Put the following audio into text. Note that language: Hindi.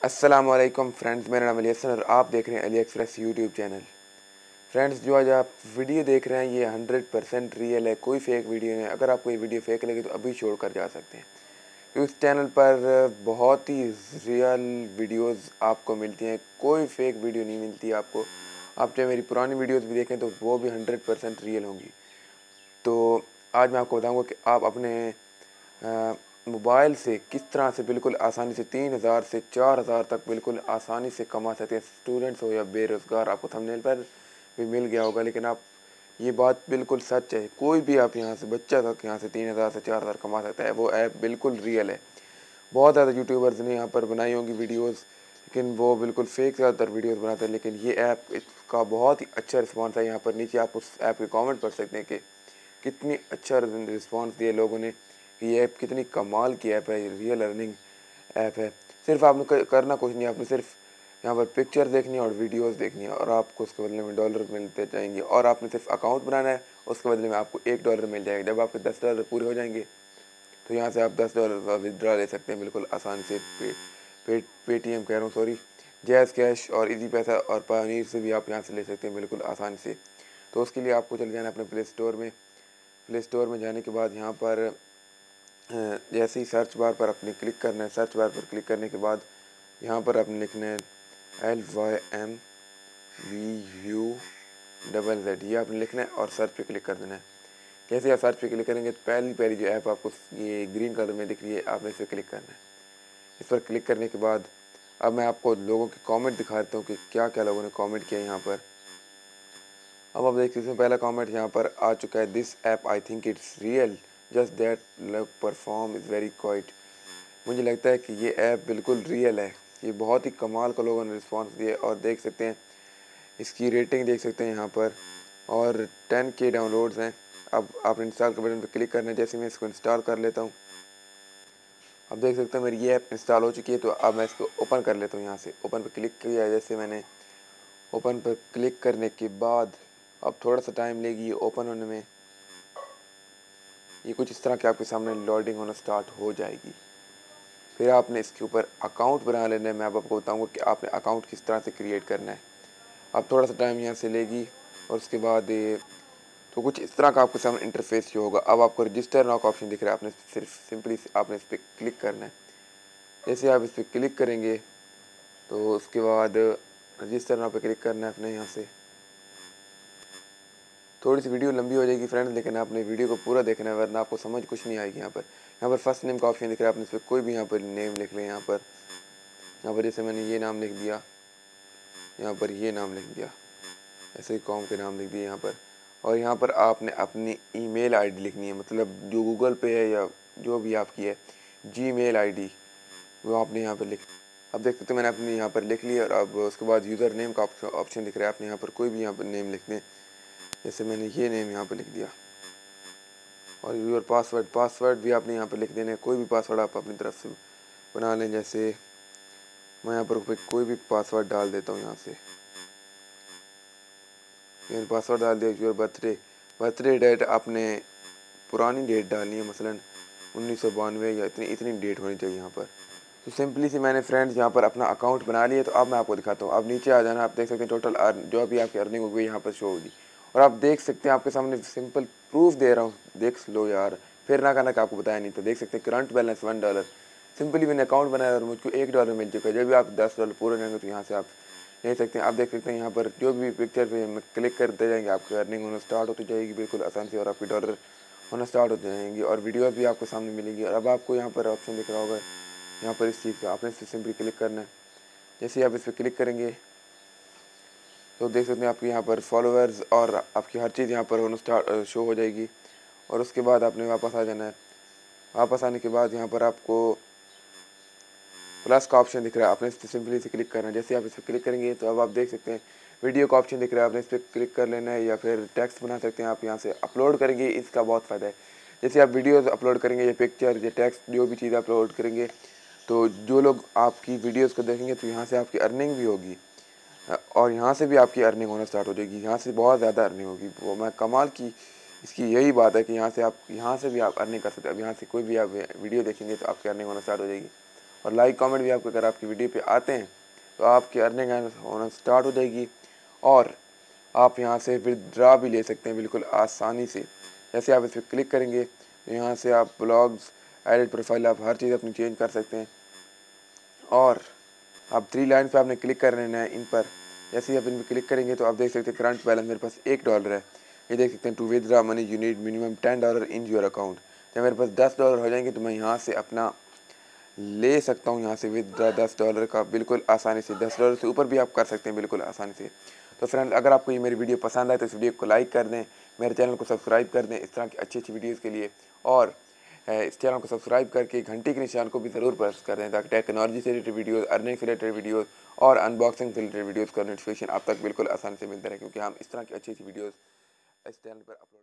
अस्सलामुअलैकुम फ्रेंड्स, मेरा नाम अली और आप देख रहे हैं aliexpress यूट्यूब चैनल। फ्रेंड्स, जो आज आप वीडियो देख रहे हैं ये 100% रियल है, कोई फेक वीडियो नहीं है। अगर आपको ये वीडियो फेक लगे तो अभी छोड़ कर जा सकते हैं, क्योंकि इस चैनल पर बहुत ही रियल वीडियोस आपको मिलती हैं, कोई फेक वीडियो नहीं मिलती आपको। आप चाहे मेरी पुरानी वीडियोस भी देखें तो वो भी 100% रियल होंगी। तो आज मैं आपको बताऊँगा कि आप अपने मोबाइल से किस तरह से बिल्कुल आसानी से 3000 से 4000 तक बिल्कुल आसानी से कमा सकते हैं। स्टूडेंट्स हो या बेरोज़गार, आपको थंबनेल पर भी मिल गया होगा, लेकिन आप ये बात बिल्कुल सच है। कोई भी आप यहाँ से बच्चा तक यहाँ से 3000 से 4000 कमा सकता है। वो ऐप बिल्कुल रियल है। बहुत ज़्यादा यूट्यूबर्स ने यहाँ पर बनाई होंगी वीडियोज़, लेकिन वो बिल्कुल फेक ज़्यादातर वीडियोज़ बनाते हैं। लेकिन ये ऐप, इसका बहुत ही अच्छा रिस्पॉन्स है। यहाँ पर नीचे आप उस ऐप के कमेंट पढ़ सकते हैं कि कितनी अच्छा रिस्पॉन्स दिए लोगों ने कि ये ऐप कितनी कमाल की ऐप है, रियल अर्निंग ऐप है। सिर्फ आपने करना कुछ नहीं, आपने सिर्फ यहाँ पर पिक्चर देखनी है और वीडियोस देखनी है, और आपको उसके बदले में डॉलर मिलते जाएंगे। और आपने सिर्फ अकाउंट बनाना है, उसके बदले में आपको $1 मिल जाएगा। जब आपके $10 पूरे हो जाएंगे तो यहाँ से आप $10 का विड्रा ले सकते हैं बिल्कुल आसानी से। पेटीएम कह रहा हूँ, सॉरी, जैज़ कैश और इजी पैसा और पायोनीर से भी आप यहाँ से ले सकते हैं बिल्कुल आसानी से। तो उसके लिए आपको चले जाना अपने प्ले स्टोर में जाने के बाद यहाँ पर जैसे ही सर्च बार पर अपने क्लिक करना है। सर्च बार पर क्लिक करने के बाद यहाँ पर आपने लिखना है LYMVUZZ, ये आपने लिखना है और सर्च पे क्लिक कर देना है। जैसे आप सर्च पे क्लिक करेंगे तो पहली जो ऐप आपको ये ग्रीन कलर में दिख रही है, आपने इस पर क्लिक करना है। इस पर क्लिक करने के बाद अब मैं आपको लोगों के कमेंट दिखाता हूँ कि क्या क्या लोगों ने कमेंट किया यहाँ पर। अब आप देख सकते हैं पहला कमेंट यहाँ पर आ चुका है, this app I think it's real, just that look perform is very quite. मुझे लगता है कि ये ऐप बिल्कुल रियल है। ये बहुत ही कमाल का लोगों ने रिस्पॉन्स दिया, और देख सकते हैं इसकी रेटिंग देख सकते हैं यहाँ पर, और 10K डाउनलोड्स हैं। अब आप इंस्टॉल के बटन पर क्लिक करना है। जैसे मैं इसको इंस्टॉल कर लेता हूँ, अब देख सकते हैं मेरी ये ऐप इंस्टॉल हो चुकी है। तो अब मैं इसको ओपन कर लेता हूँ। यहाँ से ओपन पर क्लिक किया, जैसे मैंने ओपन पर क्लिक करने के बाद अब थोड़ा सा टाइम लेगी ये ओपन होने में। ये कुछ इस तरह के आपके सामने लोडिंग होना स्टार्ट हो जाएगी। फिर आपने इसके ऊपर अकाउंट बना लेना है। मैं अब आपको बताऊंगा कि आपने अकाउंट किस तरह से क्रिएट करना है। अब थोड़ा सा टाइम यहाँ से लेगी, और उसके बाद तो कुछ इस तरह का आपके सामने इंटरफेस जो होगा। अब आपको रजिस्टर नाउ का ऑप्शन दिख रहा है, आपने सिर्फ सिंपली आपने इस पर क्लिक करना है। जैसे आप इस पर क्लिक करेंगे तो उसके बाद रजिस्टर नाउ पर क्लिक करना है अपने। यहाँ से थोड़ी सी वीडियो लंबी हो जाएगी फ्रेंड्स, लेकिन आपने वीडियो को पूरा देखना है, वरना आपको समझ कुछ नहीं आएगी। यहाँ पर फर्स्ट नेम का ऑप्शन दिख रहा है, आपने इस पर कोई भी यहाँ पर नेम लिख लें। यहाँ पर जैसे मैंने ये नाम लिख दिया, यहाँ पर ये नाम लिख दिया, ऐसे ही कॉम के नाम लिख दिए यहाँ पर। और यहाँ पर आपने अपनी ईमेल आईडी लिखनी है, मतलब जो गूगल पे है या जो भी आपकी है जीमेल आईडी, वो आपने यहाँ पर लिख। अब देख सकते हो मैंने अपनी यहाँ पर लिख लिया। और अब उसके बाद यूज़र नेम का ऑप्शन दिख रहा है, आपने यहाँ पर कोई भी यहाँ पर नेम लिख दें। जैसे मैंने ये नेम यहाँ पर लिख दिया, और यूर पासवर्ड भी आपने यहाँ पर लिख देना है। कोई भी पासवर्ड आप अपनी तरफ से बना लें। जैसे मैं यहाँ पर कोई भी पासवर्ड डाल देता हूँ। यहाँ से मैंने पासवर्ड डाल दिया। यूर बर्थडे डेट आपने पुरानी डेट डालनी है, मसलन 1992 या इतनी डेट होनी चाहिए यहाँ पर। तो सिंपली से मैंने फ्रेंड्स यहाँ पर अपना अकाउंट बना लिया। तो अब मैं आपको दिखाता हूँ। अब नीचे आ जाना, आप देख सकते हैं टोटल जो अभी आपकी अर्निंग होगी यहाँ पर शो होगी। और आप देख सकते हैं आपके सामने सिंपल प्रूफ दे रहा हूँ, देख लो यार, फिर ना कहना कि आपको बताया नहीं। तो देख सकते हैं करंट बैलेंस $1। सिंपली मैंने अकाउंट बनाया और मुझको $1 मिल चुका है। जब भी आप $10 पूरे जाएंगे तो यहाँ से आप ले सकते हैं। आप देख सकते हैं यहाँ पर जो भी पिक्चर पे क्लिक करते जाएंगे आपकी अर्निंग होना स्टार्ट होती जाएगी बिल्कुल आसान से, और आपकी डॉलर होना स्टार्ट हो जाएंगी, और वीडियोस भी आपको सामने मिलेंगी। और अब आपको यहाँ पर ऑप्शन दिख रहा होगा, यहाँ पर इस चीज़ का आपने इस पर सिंपली क्लिक करना है। जैसे ही आप इस पर क्लिक करेंगे तो देख सकते हैं आपके यहाँ पर फॉलोअर्स और आपकी हर चीज़ यहाँ पर होना स्टार्ट शो हो जाएगी। और उसके बाद आपने वापस आ जाना है। वापस आने के बाद यहाँ पर आपको प्लस का ऑप्शन दिख रहा है, आपने इस पर सिंपली से क्लिक करना है। जैसे आप इस पर क्लिक करेंगे तो अब आप देख सकते हैं वीडियो का ऑप्शन दिख रहा है, आपने इस पर क्लिक कर लेना है। या फिर टेक्स्ट बना सकते हैं आप यहाँ से। अपलोड करेंगे, इसका बहुत फ़ायदा है। जैसे आप वीडियोज़ अपलोड करेंगे या पिक्चर या टेक्स्ट जो भी चीज़ अपलोड करेंगे, तो जो लोग आपकी वीडियोज़ को देखेंगे तो यहाँ से आपकी अर्निंग भी होगी, और यहाँ से भी आपकी अर्निंग होना स्टार्ट हो जाएगी। यहाँ से बहुत ज़्यादा अर्निंग होगी। वो मैं कमाल की इसकी यही बात है कि यहाँ से भी आप अर्निंग कर सकते हैं। अब यहाँ से कोई भी आप वीडियो देखेंगे तो आपकी अर्निंग होना स्टार्ट हो जाएगी। और लाइक कमेंट भी आपको अगर आपकी वीडियो पे आते हैं तो आपकी अर्निंग होना स्टार्ट हो जाएगी और आप यहाँ से विदड्रा भी ले सकते हैं बिल्कुल आसानी से। जैसे आप इस पर क्लिक करेंगे तो यहाँ से आप ब्लॉग्स, एडिट प्रोफाइल, आप हर चीज़ अपनी चेंज कर सकते हैं। और आप 3 लाइन पे आपने क्लिक कर लेना है इन पर। जैसे ही आप इन पर क्लिक करेंगे तो आप देख सकते हैं करंट बैलेंस मेरे पास $1 है। ये देख सकते हैं to withdraw money you need minimum $10 in your account. जब मेरे पास $10 हो जाएंगे तो मैं यहाँ से अपना ले सकता हूँ यहाँ से विदड्रा $10 का बिल्कुल आसानी से। $10 से ऊपर भी आप कर सकते हैं बिल्कुल आसानी से। तो फ्रेंड्स, अगर आपको ये मेरी वीडियो पसंद आए तो इस वीडियो को लाइक कर दें, मेरे चैनल को सब्सक्राइब कर दें इस तरह की अच्छी अच्छी वीडियोज़ के लिए। और इस चैनल को सब्सक्राइब करके घंटी के निशान को भी ज़रूर प्रेस कर दें ताकि टेक्नोलॉजी से रिलेटेड वीडियोज़, अर्निंग से रिलेटेड वीडियोज़ और अनबॉक्सिंग से रिलेटेड वीडियोज़ का नोटिफिकेशन आप तक बिल्कुल आसानी से मिलता रहे, क्योंकि हम इस तरह की अच्छी अच्छी वीडियोज़ इस चैनल पर अपलोड